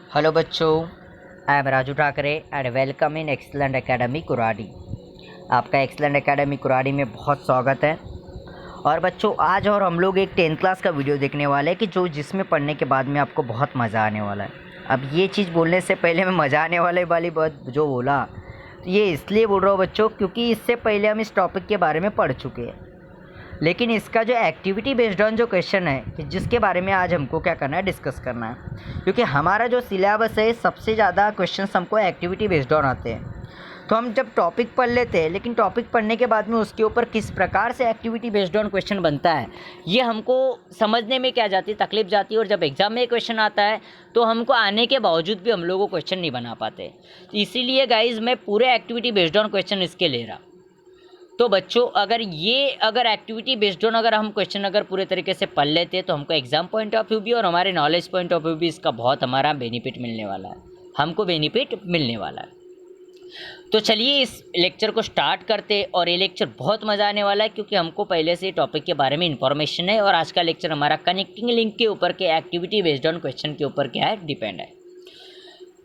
Hello बच्चों, I am Raju Thackeray and welcome in excellent academy Kuradi. आपका excellent academy Kuradi में बहुत स्वागत है। और बच्चों, आज और हम लोग एक 10th क्लास का वीडियो देखने वाले हैं कि जिसमें पढ़ने के बाद में आपको बहुत मज़ा आने वाला है। अब ये चीज़ बोलने से पहले मैं मज़ा आने वाली बात जो बोला, तो ये इसलिए बोल रहा हूँ बच्चों क्योंकि इससे पहले हम इस टॉपिक के बारे में पढ़ चुके हैं। लेकिन इसका जो एक्टिविटी बेस्ड ऑन जो क्वेश्चन है कि जिसके बारे में आज हमको क्या करना है, डिस्कस करना है, क्योंकि हमारा जो सिलेबस है सबसे ज़्यादा क्वेश्चंस हमको एक्टिविटी बेस्ड ऑन आते हैं। तो हम जब टॉपिक पढ़ लेते हैं, लेकिन टॉपिक पढ़ने के बाद में उसके ऊपर किस प्रकार से एक्टिविटी बेस्ड ऑन क्वेश्चन बनता है ये हमको समझने में क्या जाती है, तकलीफ जाती है। और जब एग्ज़ाम में क्वेश्चन आता है तो हमको आने के बावजूद भी हम लोग को क्वेश्चन नहीं बना पाते। तो इसीलिए गाइज मैं पूरे एक्टिविटी बेस्ड ऑन क्वेश्चन इसके ले रहा। तो बच्चों, अगर एक्टिविटी बेस्ड ऑन अगर हम क्वेश्चन अगर पूरे तरीके से पढ़ लेते हैं तो हमको एग्जाम पॉइंट ऑफ व्यू भी और हमारे नॉलेज पॉइंट ऑफ व्यू भी इसका बहुत हमारा बेनिफिट मिलने वाला है, हमको बेनिफिट मिलने वाला है। तो चलिए इस लेक्चर को स्टार्ट करते। और ये लेक्चर बहुत मज़ा आने वाला है क्योंकि हमको पहले से टॉपिक के बारे में इंफॉर्मेशन है। और आज का लेक्चर हमारा कनेक्टिंग लिंक के ऊपर के एक्टिविटी बेस्ड ऑन क्वेश्चन के ऊपर क्या है, डिपेंड है।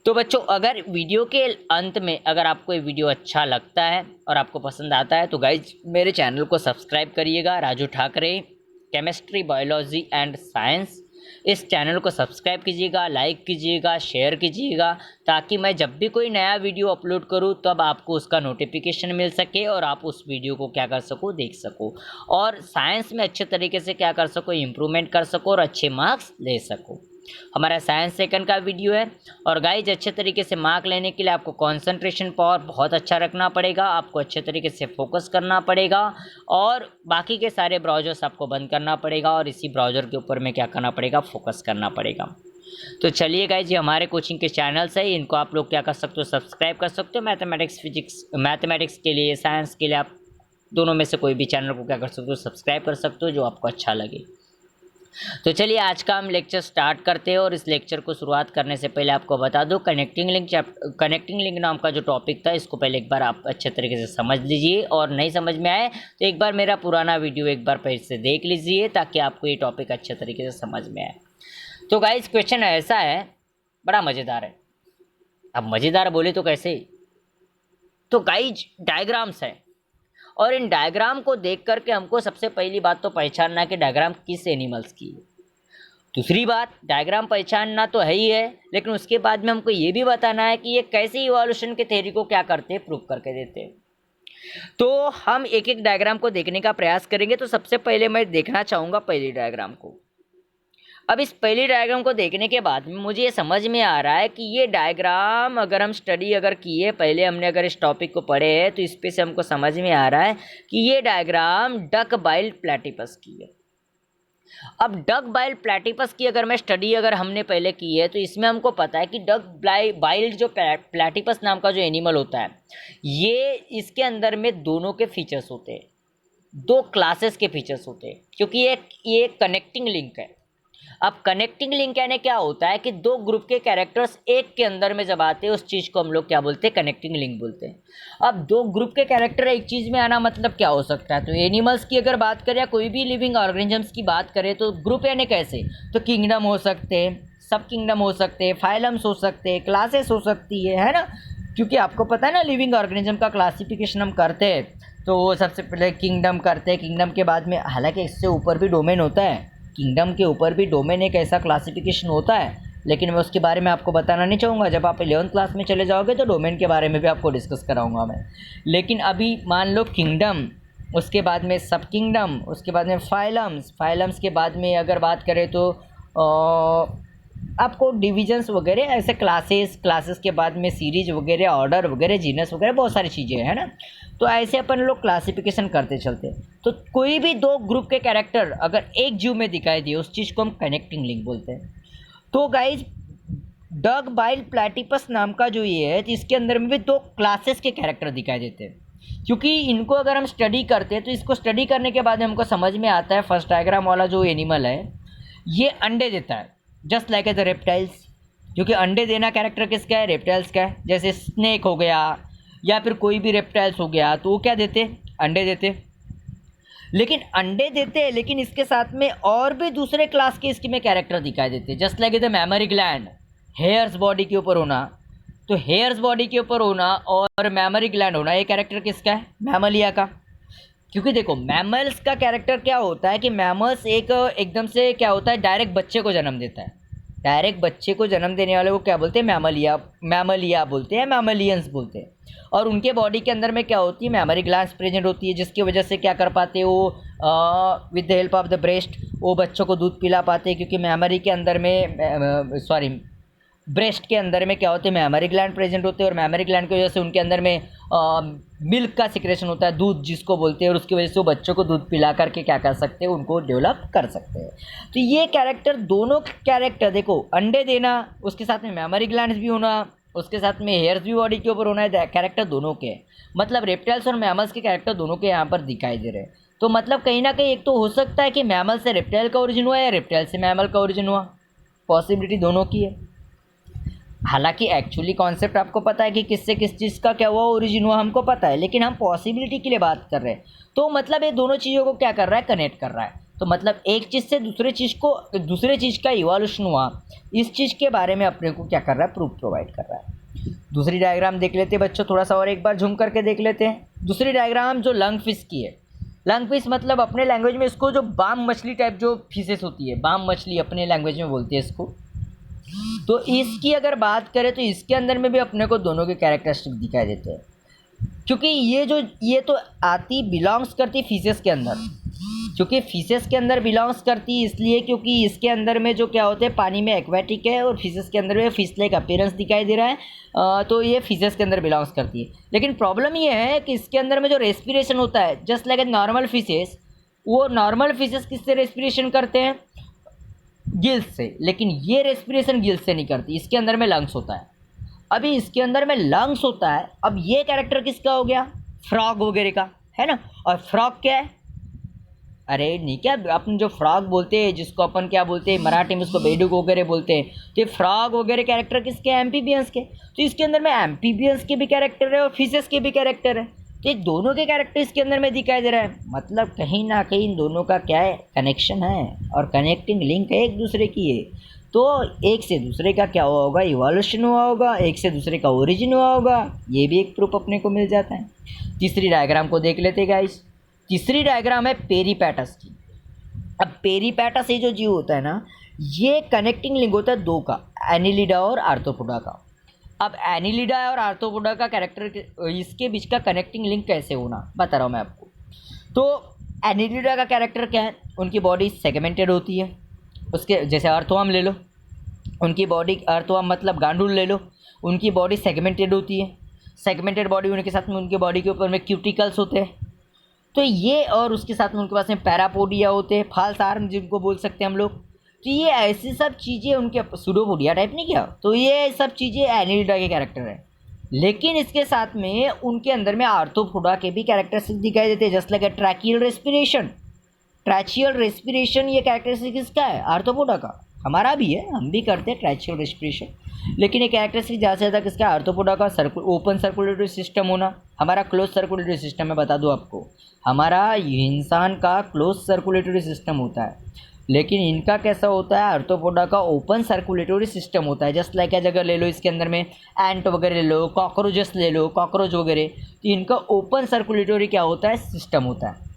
तो बच्चों, अगर वीडियो के अंत में अगर आपको ये वीडियो अच्छा लगता है और आपको पसंद आता है तो गाइज मेरे चैनल को सब्सक्राइब करिएगा, Raju Thackeray chemistry biology and science. इस चैनल को सब्सक्राइब कीजिएगा, लाइक कीजिएगा, शेयर कीजिएगा, ताकि मैं जब भी कोई नया वीडियो अपलोड करूं तब आपको उसका नोटिफिकेशन मिल सके और आप उस वीडियो को क्या कर सको, देख सको, और साइंस में अच्छे तरीके से क्या कर सको, इम्प्रूवमेंट कर सको और अच्छे मार्क्स ले सको। हमारा साइंस सेकंड का वीडियो है। और गाइज, अच्छे तरीके से मार्क लेने के लिए आपको कंसंट्रेशन पावर बहुत अच्छा रखना पड़ेगा, आपको अच्छे तरीके से फोकस करना पड़ेगा और बाकी के सारे ब्राउजर्स आपको बंद करना पड़ेगा और इसी ब्राउजर के ऊपर में क्या करना पड़ेगा, फोकस करना पड़ेगा। तो चलिए गाइज, ये हमारे कोचिंग के चैनल्स है, इनको आप लोग क्या कर सकते हो, सब्सक्राइब कर सकते हो। मैथमेटिक्स के लिए, साइंस के लिए आप दोनों में से कोई भी चैनल को क्या कर सकते हो, सब्सक्राइब कर सकते हो, जो आपको अच्छा लगे। तो चलिए आज का हम लेक्चर स्टार्ट करते हैं। और इस लेक्चर को शुरुआत करने से पहले आपको बता दूं, कनेक्टिंग लिंक नाम का जो टॉपिक था इसको पहले एक बार आप अच्छे तरीके से समझ लीजिए, और नहीं समझ में आए तो एक बार मेरा पुराना वीडियो एक बार फिर से देख लीजिए ताकि आपको ये टॉपिक अच्छे तरीके से समझ में आए। तो गाइस, क्वेश्चन ऐसा है, बड़ा मज़ेदार है। अब मज़ेदार बोले तो कैसे, तो गाइज डायग्राम्स है और इन डायग्राम को देख करके हमको सबसे पहली बात तो पहचानना है कि डायग्राम किस एनिमल्स की है। दूसरी बात, डायग्राम पहचानना तो है ही है, लेकिन उसके बाद में हमको ये भी बताना है कि ये कैसे इवोल्यूशन के थ्योरी को क्या करते हैं, प्रूव करके देते हैं। तो हम एक एक डायग्राम को देखने का प्रयास करेंगे। तो सबसे पहले मैं देखना चाहूँगा पहली डायग्राम को। अब इस पहली डायग्राम को देखने के बाद में मुझे ये समझ में आ रहा है कि ये डायग्राम अगर हम स्टडी अगर किए, पहले हमने अगर इस टॉपिक को पढ़े हैं तो इस पे से हमको समझ में आ रहा है कि ये डायग्राम डक बाइल प्लेटिपस की है। अब डक बाइल प्लेटिपस की अगर मैं स्टडी अगर हमने पहले की है तो इसमें हमको पता है कि डक बाइल जो प्लेटिपस नाम का जो एनिमल होता है, ये इसके अंदर में दोनों के फीचर्स होते हैं, दो क्लासेस के फीचर्स होते हैं, क्योंकि ये कनेक्टिंग लिंक है। अब कनेक्टिंग लिंक यानी क्या होता है कि दो ग्रुप के कैरेक्टर्स एक के अंदर में जब आते हैं उस चीज़ को हम लोग क्या बोलते हैं, कनेक्टिंग लिंक बोलते हैं। अब दो ग्रुप के कैरेक्टर एक चीज़ में आना मतलब क्या हो सकता है, तो एनिमल्स की अगर बात करें या कोई भी लिविंग ऑर्गेनिजम्स की बात करें तो ग्रुप यानी कैसे, तो किंगडम हो सकते हैं, सब किंगडम हो सकते हैं, फाइलम्स हो सकते हैं, क्लासेस हो सकती है ना। क्योंकि आपको पता है ना, लिविंग ऑर्गेनिज्म का क्लासिफिकेशन हम करते हैं तो वो सबसे पहले किंगडम करते हैं, किंगडम के बाद में, हालांकि इससे ऊपर भी डोमेन होता है, किंगडम के ऊपर भी डोमेन एक ऐसा क्लासिफिकेशन होता है, लेकिन मैं उसके बारे में आपको बताना नहीं चाहूँगा। जब आप 11th क्लास में चले जाओगे तो डोमेन के बारे में भी आपको डिस्कस कराऊंगा मैं। लेकिन अभी मान लो किंगडम, उसके बाद में सब किंगडम, उसके बाद में फाइलम्स के बाद में अगर बात करें तो आपको डिविजन्स वगैरह ऐसे क्लासेस के बाद में सीरीज वगैरह, ऑर्डर वगैरह, जीनस वगैरह, बहुत सारी चीज़ें हैं ना। तो ऐसे अपन लोग क्लासिफिकेशन करते चलते हैं। तो कोई भी दो ग्रुप के कैरेक्टर अगर एक जीव में दिखाई दिए उस चीज़ को हम कनेक्टिंग लिंक बोलते हैं। तो गाइज, डक बाइल प्लेटिपस नाम का जो ये है, इसके अंदर में भी दो क्लासेस के कैरेक्टर दिखाई देते हैं। क्योंकि इनको अगर हम स्टडी करते हैं तो इसको स्टडी करने के बाद हमको समझ में आता है, फर्स्ट डायग्राम वाला जो एनिमल है ये अंडे देता है, जस्ट लाइक द रेप्टाइल्स। क्योंकि अंडे देना कैरेक्टर किसका है, रेप्टाइल्स का है। जैसे स्नेक हो गया या फिर कोई भी रेप्टाइल्स हो गया तो वो क्या देते, अंडे देते। लेकिन अंडे देते हैं, लेकिन इसके साथ में और भी दूसरे क्लास के इसके में कैरेक्टर दिखाई देते हैं, just like the mammary gland. Hairs body के ऊपर होना, तो हेयर्स बॉडी के ऊपर होना और मैमरी ग्लैंड होना, ये कैरेक्टर किसका है? मैमलिया का। क्योंकि देखो मैमल्स का कैरेक्टर क्या होता है कि मैमल्स एक एकदम से क्या होता है, डायरेक्ट बच्चे को जन्म देता है। डायरेक्ट बच्चे को जन्म देने वाले को क्या बोलते हैं? मैमलिया, मैमलिया बोलते हैं, मैमलियंस बोलते हैं। और उनके बॉडी के अंदर में क्या होती है? मैमरी ग्लैंड्स प्रेजेंट होती है, जिसकी वजह से क्या कर पाते हैं वो with the help of the breast वो बच्चों को दूध पिला पाते हैं, क्योंकि मैमरी के अंदर में सॉरी ब्रेस्ट के अंदर में क्या होते हैं? मैमरी ग्लैंड प्रेजेंट होते हैं, और मैमरी ग्लैंड की वजह से उनके अंदर में मिल्क का सिक्रेशन होता है, दूध जिसको बोलते हैं, और उसकी वजह से वो बच्चों को दूध पिला करके क्या कर सकते हैं? उनको डेवलप कर सकते हैं। तो ये कैरेक्टर, दोनों कैरेक्टर देखो, अंडे देना, उसके साथ में मैमरी ग्लैंड्स भी होना, उसके साथ में हेयर्स भी बॉडी के ऊपर होना है, कैरेक्टर दोनों के, मतलब रेप्टाइल्स और मैमल्स के कैरेक्टर दोनों के यहाँ पर दिखाई दे रहे हैं। तो मतलब कहीं ना कहीं एक तो हो सकता है कि मैमल से रेप्टाइल का ओरिजिन हुआ या रेप्टाइल से मैमल का ओरिजिन हुआ, पॉसिबिलिटी दोनों की है। हालांकि एक्चुअली कॉन्सेप्ट आपको पता है कि किससे किस चीज़ का क्या हुआ, ओरिजिन हुआ, हमको पता है, लेकिन हम पॉसिबिलिटी के लिए बात कर रहे हैं। तो मतलब ये दोनों चीज़ों को क्या कर रहा है? कनेक्ट कर रहा है। तो मतलब एक चीज़ से दूसरे चीज़ का इवोल्यूशन हुआ, इस चीज़ के बारे में अपने को क्या कर रहा है? प्रूफ प्रोवाइड कर रहा है। दूसरी डायग्राम देख लेते हैं बच्चों, थोड़ा सा और एक बार झूम करके देख लेते हैं। दूसरी डायग्राम जो लंग फिश की है, लंग फिश मतलब अपने लैंग्वेज में इसको जो बाम मछली टाइप जो फिशेस होती है, बाम मछली अपने लैंग्वेज में बोलते हैं इसको। तो इसकी अगर बात करें तो इसके अंदर में भी अपने को दोनों के कैरेक्टरिस्टिक दिखाई देते हैं, क्योंकि ये तो आती बिलोंग्स करती फिशेस के अंदर, क्योंकि फिशेस के अंदर बिलोंग्स करती है इसलिए क्योंकि इसके अंदर में जो क्या होते हैं, पानी में एक्वेटिक है और फिशेस के अंदर में फिश लाइक अपीयरेंस दिखाई दे रहा है। तो ये फिशेस के अंदर बिलोंग्स करती है। लेकिन प्रॉब्लम ये है कि इसके अंदर में जो रेस्पिरेशन होता है, just like a normal fishes, वो नॉर्मल फिशेस किससे रेस्पिरेशन करते हैं? गिल्स से। लेकिन ये रेस्पिरेशन गिल्स से नहीं करती, इसके अंदर में लंग्स होता है। अभी इसके अंदर में लंग्स होता है, अब ये कैरेक्टर किसका हो गया? फ्रॉग वगैरह का, है ना। और फ्रॉग क्या है? अरे नहीं, क्या अपन जो फ्रॉग बोलते हैं, जिसको अपन क्या बोलते हैं मराठी में, उसको बेडूक वगैरह बोलते हैं, तो ये फ्रॉग वगैरह कैरेक्टर किसके? एम्फीबियंस के। तो इसके अंदर में एम्फीबियंस के भी कैरेक्टर है और फिशेस के भी कैरेक्टर है। तो ये दोनों के कैरेक्टर इसके अंदर में दिखाई दे रहा है। मतलब कहीं ना कहीं इन दोनों का क्या है? कनेक्शन है और कनेक्टिंग लिंक है एक दूसरे की है। तो एक से दूसरे का क्या हुआ होगा? इवोल्यूशन हुआ होगा, एक से दूसरे का ओरिजिन हुआ होगा, ये भी एक प्रूफ अपने को मिल जाता है। तीसरी डायग्राम को देख लेते गाइस। तीसरी डायग्राम है पेरीपैटस की। अब पेरीपैटस ये जो जीव होता है ना, ये कनेक्टिंग लिंक होता है दो का, एनिलिडा और आर्थ्रोपोडा का। अब एनिलिडा और आर्थ्रोपोडा का कैरेक्टर, इसके बीच का कनेक्टिंग लिंक कैसे होना, बता रहा हूँ मैं आपको। तो एनिलिडा का कैरेक्टर क्या है? उनकी बॉडी सेगमेंटेड होती है, उसके जैसे अर्थवर्म ले लो, उनकी बॉडी, अर्थवर्म मतलब गांडूल ले लो, उनकी बॉडी सेगमेंटेड होती है। सेगमेंटेड बॉडी होने के साथ में उनके बॉडी के ऊपर में क्यूटिकल्स होते हैं। तो ये, और उसके साथ में उनके पास में पैरापोडिया होते हैं, फाल्स आर्म जिनको बोल सकते हैं हम लोग। तो ये ऐसी सब चीज़ें उनके, सूडोपोडिया टाइप नहीं किया, तो ये सब चीज़ें एनिलिडा के कैरेक्टर है। लेकिन इसके साथ में उनके अंदर में आर्थ्रोपोडा के भी कैरेक्टरिस्टिक दिखाई देते हैं, just like tracheal respiration. Tracheal respiration ये कैरेक्टरिस्टिक किसका है? आर्थ्रोपोडा का। हमारा भी है, हम भी करते हैं ट्रैचियल रेस्पिरेशन, लेकिन ये कैरेक्टरिस्टिक ज़्यादा से ज़्यादा किसका? आर्थ्रोपोडा का। ओपन सर्कुलेटरी सिस्टम होना, हमारा क्लोज सर्कुलेटरी सिस्टम है, बता दूँ आपको, हमारा इंसान का क्लोज सर्कुलेटरी सिस्टम होता है, लेकिन इनका कैसा होता है? आर्थ्रोपोडा का ओपन सर्कुलेटरी सिस्टम होता है। जस्ट लाइक जगह ले लो, इसके अंदर में एंट वगैरह ले लो, कॉकरोचेस ले लो, कॉकरोच वगैरह, तो इनका ओपन सर्कुलेटरी क्या होता है? सिस्टम होता है।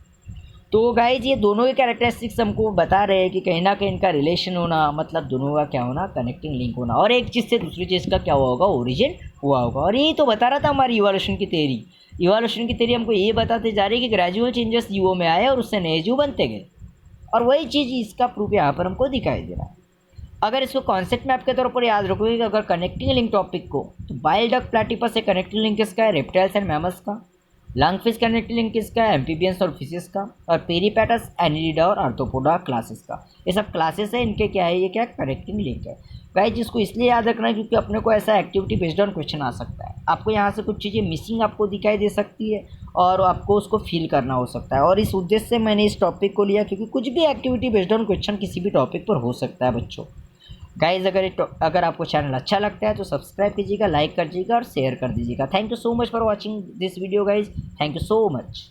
तो गाइज ये दोनों के कैरेक्टरिस्टिक्स हमको बता रहे हैं कि कहीं ना कहीं इनका रिलेशन होना, मतलब दोनों का क्या होना? कनेक्टिंग लिंक होना, और एक चीज़ से दूसरी चीज़ का क्या हुआ होगा? ओरिजिन हुआ होगा। और यही तो बता रहा था हमारी इवोल्यूशन की थ्योरी। इवोल्यूशन की थ्योरी हमको ये बताते जा रही है कि ग्रेजुअल चेंजेस जीवों में आए और उससे नए जीव बनते गए, और वही चीज़ इसका प्रूफ यहाँ पर हमको दिखाई दे रहा है। अगर इसको कॉन्सेप्ट मैप के तौर पर याद रखोगे कि अगर कनेक्टिंग लिंक टॉपिक को, तो बाइल डक प्लेटिपस से कनेक्टिंग लिंक किसका है? रेप्टाइल्स एंड मैमल्स का। लंग फिश कनेक्टिंग लिंक किसका है? एम्फीबियंस और फिशेस का। और पेरीपैटस, एनिलिडा और आर्थ्रोपोडा क्लासेस का। ये सब क्लासेस है, इनके क्या है? ये क्या कनेक्टिंग लिंक है। गाइस जिसको इसलिए याद रखना है क्योंकि अपने को ऐसा एक्टिविटी बेस्ड ऑन क्वेश्चन आ सकता है, आपको यहाँ से कुछ चीज़ें मिसिंग आपको दिखाई दे सकती है और आपको उसको फील करना हो सकता है। और इस उद्देश्य से मैंने इस टॉपिक को लिया क्योंकि कुछ भी एक्टिविटी बेस्ड ऑन क्वेश्चन किसी भी टॉपिक पर हो सकता है बच्चों। गाइज अगर आपको चैनल अच्छा लगता है तो सब्सक्राइब कीजिएगा, लाइक कर दीजिएगा और शेयर कर दीजिएगा। Thank you so much for watching this video guys, thank you so much.